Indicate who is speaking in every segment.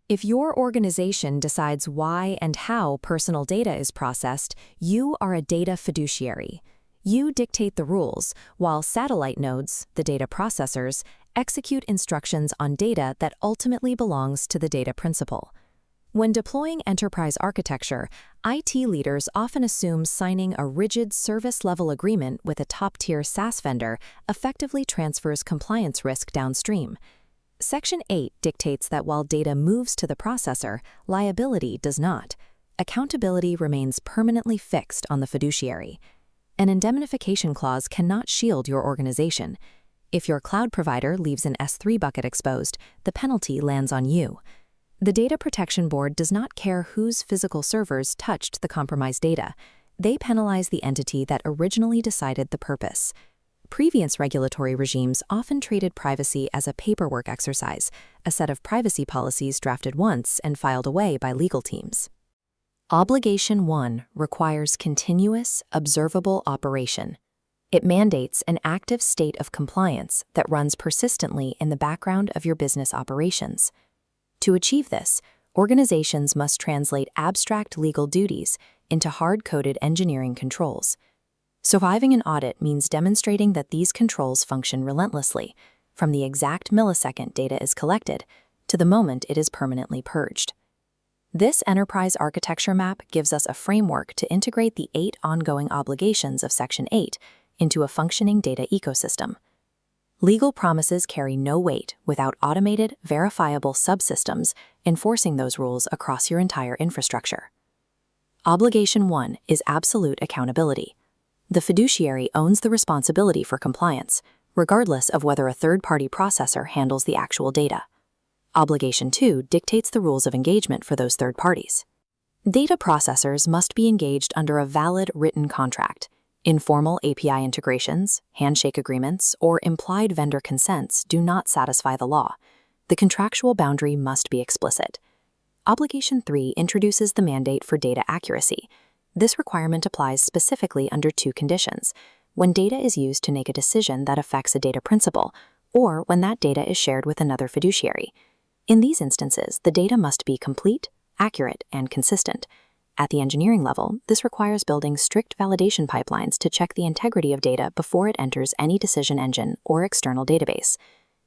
Speaker 1: If your organization decides why and how personal data is processed, you are a data fiduciary. You dictate the rules, while satellite nodes, the data processors, execute instructions on data that ultimately belongs to the data principal. When deploying enterprise architecture, IT leaders often assume signing a rigid service-level agreement with a top-tier SaaS vendor effectively transfers compliance risk downstream. Section 8 dictates that while data moves to the processor, liability does not. Accountability remains permanently fixed on the fiduciary. An indemnification clause cannot shield your organization. If your cloud provider leaves an S3 bucket exposed, the penalty lands on you. The Data Protection Board does not care whose physical servers touched the compromised data. They penalize the entity that originally decided the purpose. Previous regulatory regimes often treated privacy as a paperwork exercise, a set of privacy policies drafted once and filed away by legal teams. Obligation 1 requires continuous, observable operation. It mandates an active state of compliance that runs persistently in the background of your business operations. To achieve this, organizations must translate abstract legal duties into hard-coded engineering controls. Surviving an audit means demonstrating that these controls function relentlessly, from the exact millisecond data is collected to the moment it is permanently purged. This enterprise architecture map gives us a framework to integrate the 8 ongoing obligations of Section 8 into a functioning data ecosystem. Legal promises carry no weight without automated, verifiable subsystems enforcing those rules across your entire infrastructure. Obligation 1 is absolute accountability. The fiduciary owns the responsibility for compliance, regardless of whether a third-party processor handles the actual data. Obligation 2 dictates the rules of engagement for those third parties. Data processors must be engaged under a valid written contract. Informal API integrations, handshake agreements, or implied vendor consents do not satisfy the law. The contractual boundary must be explicit. Obligation 3 introduces the mandate for data accuracy. This requirement applies specifically under 2 conditions: when data is used to make a decision that affects a data principal, or when that data is shared with another fiduciary. In these instances, the data must be complete, accurate, and consistent. At the engineering level, this requires building strict validation pipelines to check the integrity of data before it enters any decision engine or external database.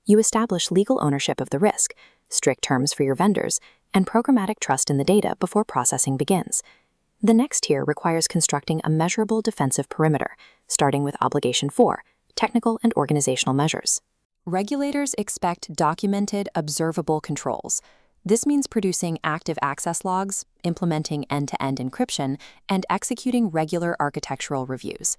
Speaker 1: You establish legal ownership of the risk, strict terms for your vendors, and programmatic trust in the data before processing begins. The next tier requires constructing a measurable defensive perimeter, starting with Obligation 4, technical and organizational measures. Regulators expect documented, observable controls. This means producing active access logs, implementing end-to-end encryption, and executing regular architectural reviews.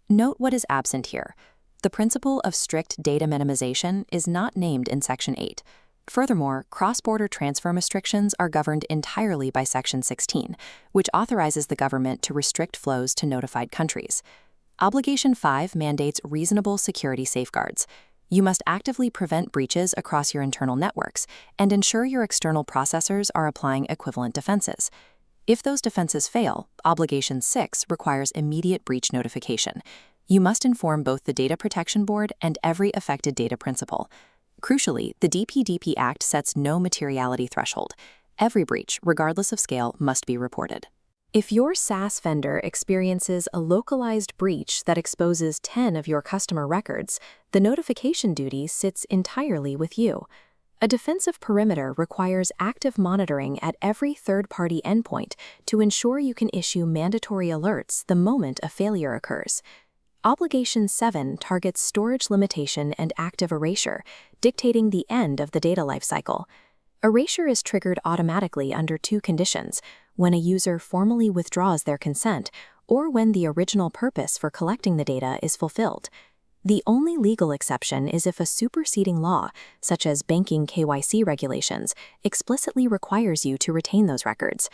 Speaker 1: Note what is absent here. The principle of strict data minimization is not named in Section 8. Furthermore, cross-border transfer restrictions are governed entirely by Section 16, which authorizes the government to restrict flows to notified countries. Obligation 5 mandates reasonable security safeguards. You must actively prevent breaches across your internal networks and ensure your external processors are applying equivalent defenses. If those defenses fail, Obligation 6 requires immediate breach notification. You must inform both the Data Protection Board and every affected data principal. Crucially, the DPDP Act sets no materiality threshold. Every breach, regardless of scale, must be reported. If your SaaS vendor experiences a localized breach that exposes 10 of your customer records, the notification duty sits entirely with you. A defensive perimeter requires active monitoring at every third-party endpoint to ensure you can issue mandatory alerts the moment a failure occurs. Obligation 7 targets storage limitation and active erasure, dictating the end of the data lifecycle. Erasure is triggered automatically under 2 conditions: when a user formally withdraws their consent or when the original purpose for collecting the data is fulfilled. The only legal exception is if a superseding law, such as banking KYC regulations, explicitly requires you to retain those records.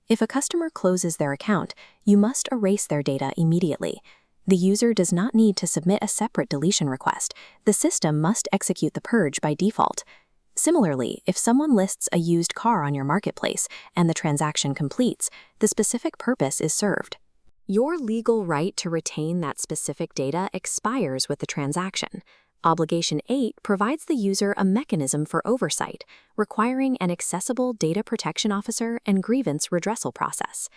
Speaker 1: If a customer closes their account, you must erase their data immediately. The user does not need to submit a separate deletion request. The system must execute the purge by default. Similarly, if someone lists a used car on your marketplace and the transaction completes, the specific purpose is served. Your legal right to retain that specific data expires with the transaction. Obligation 8 provides the user a mechanism for oversight, requiring an accessible data protection officer and grievance redressal process.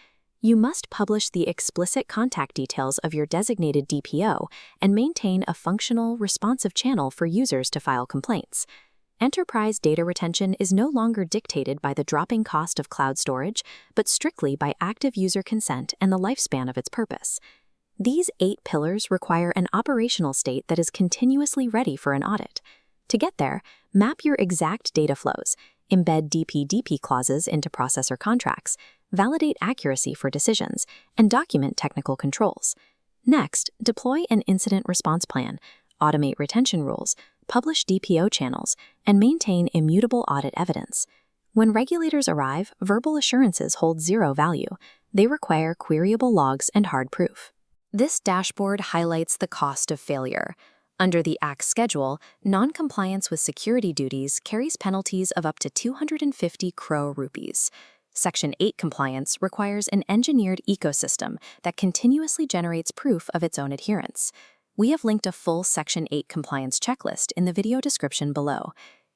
Speaker 1: You must publish the explicit contact details of your designated DPO and maintain a functional, responsive channel for users to file complaints. Enterprise data retention is no longer dictated by the dropping cost of cloud storage, but strictly by active user consent and the lifespan of its purpose. These 8 pillars require an operational state that is continuously ready for an audit. To get there, map your exact data flows, embed DPDP clauses into processor contracts, validate accuracy for decisions, and document technical controls. Next, deploy an incident response plan, automate retention rules, publish DPO channels, and maintain immutable audit evidence. When regulators arrive, verbal assurances hold zero value. They require queryable logs and hard proof. This dashboard highlights the cost of failure. Under the Act schedule, non-compliance with security duties carries penalties of up to 250 crore rupees. Section 8 compliance requires an engineered ecosystem that continuously generates proof of its own adherence. We have linked a full Section 8 compliance checklist in the video description below.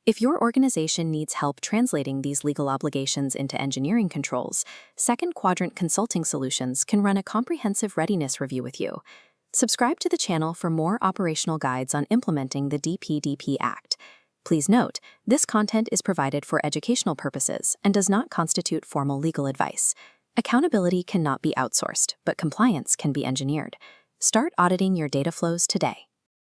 Speaker 1: If your organization needs help translating these legal obligations into engineering controls, Second Quadrant Consulting Solutions can run a comprehensive readiness review with you. Subscribe to the channel for more operational guides on implementing the DPDP Act. Please note, this content is provided for educational purposes and does not constitute formal legal advice. Accountability cannot be outsourced, but compliance can be engineered. Start auditing your data flows today.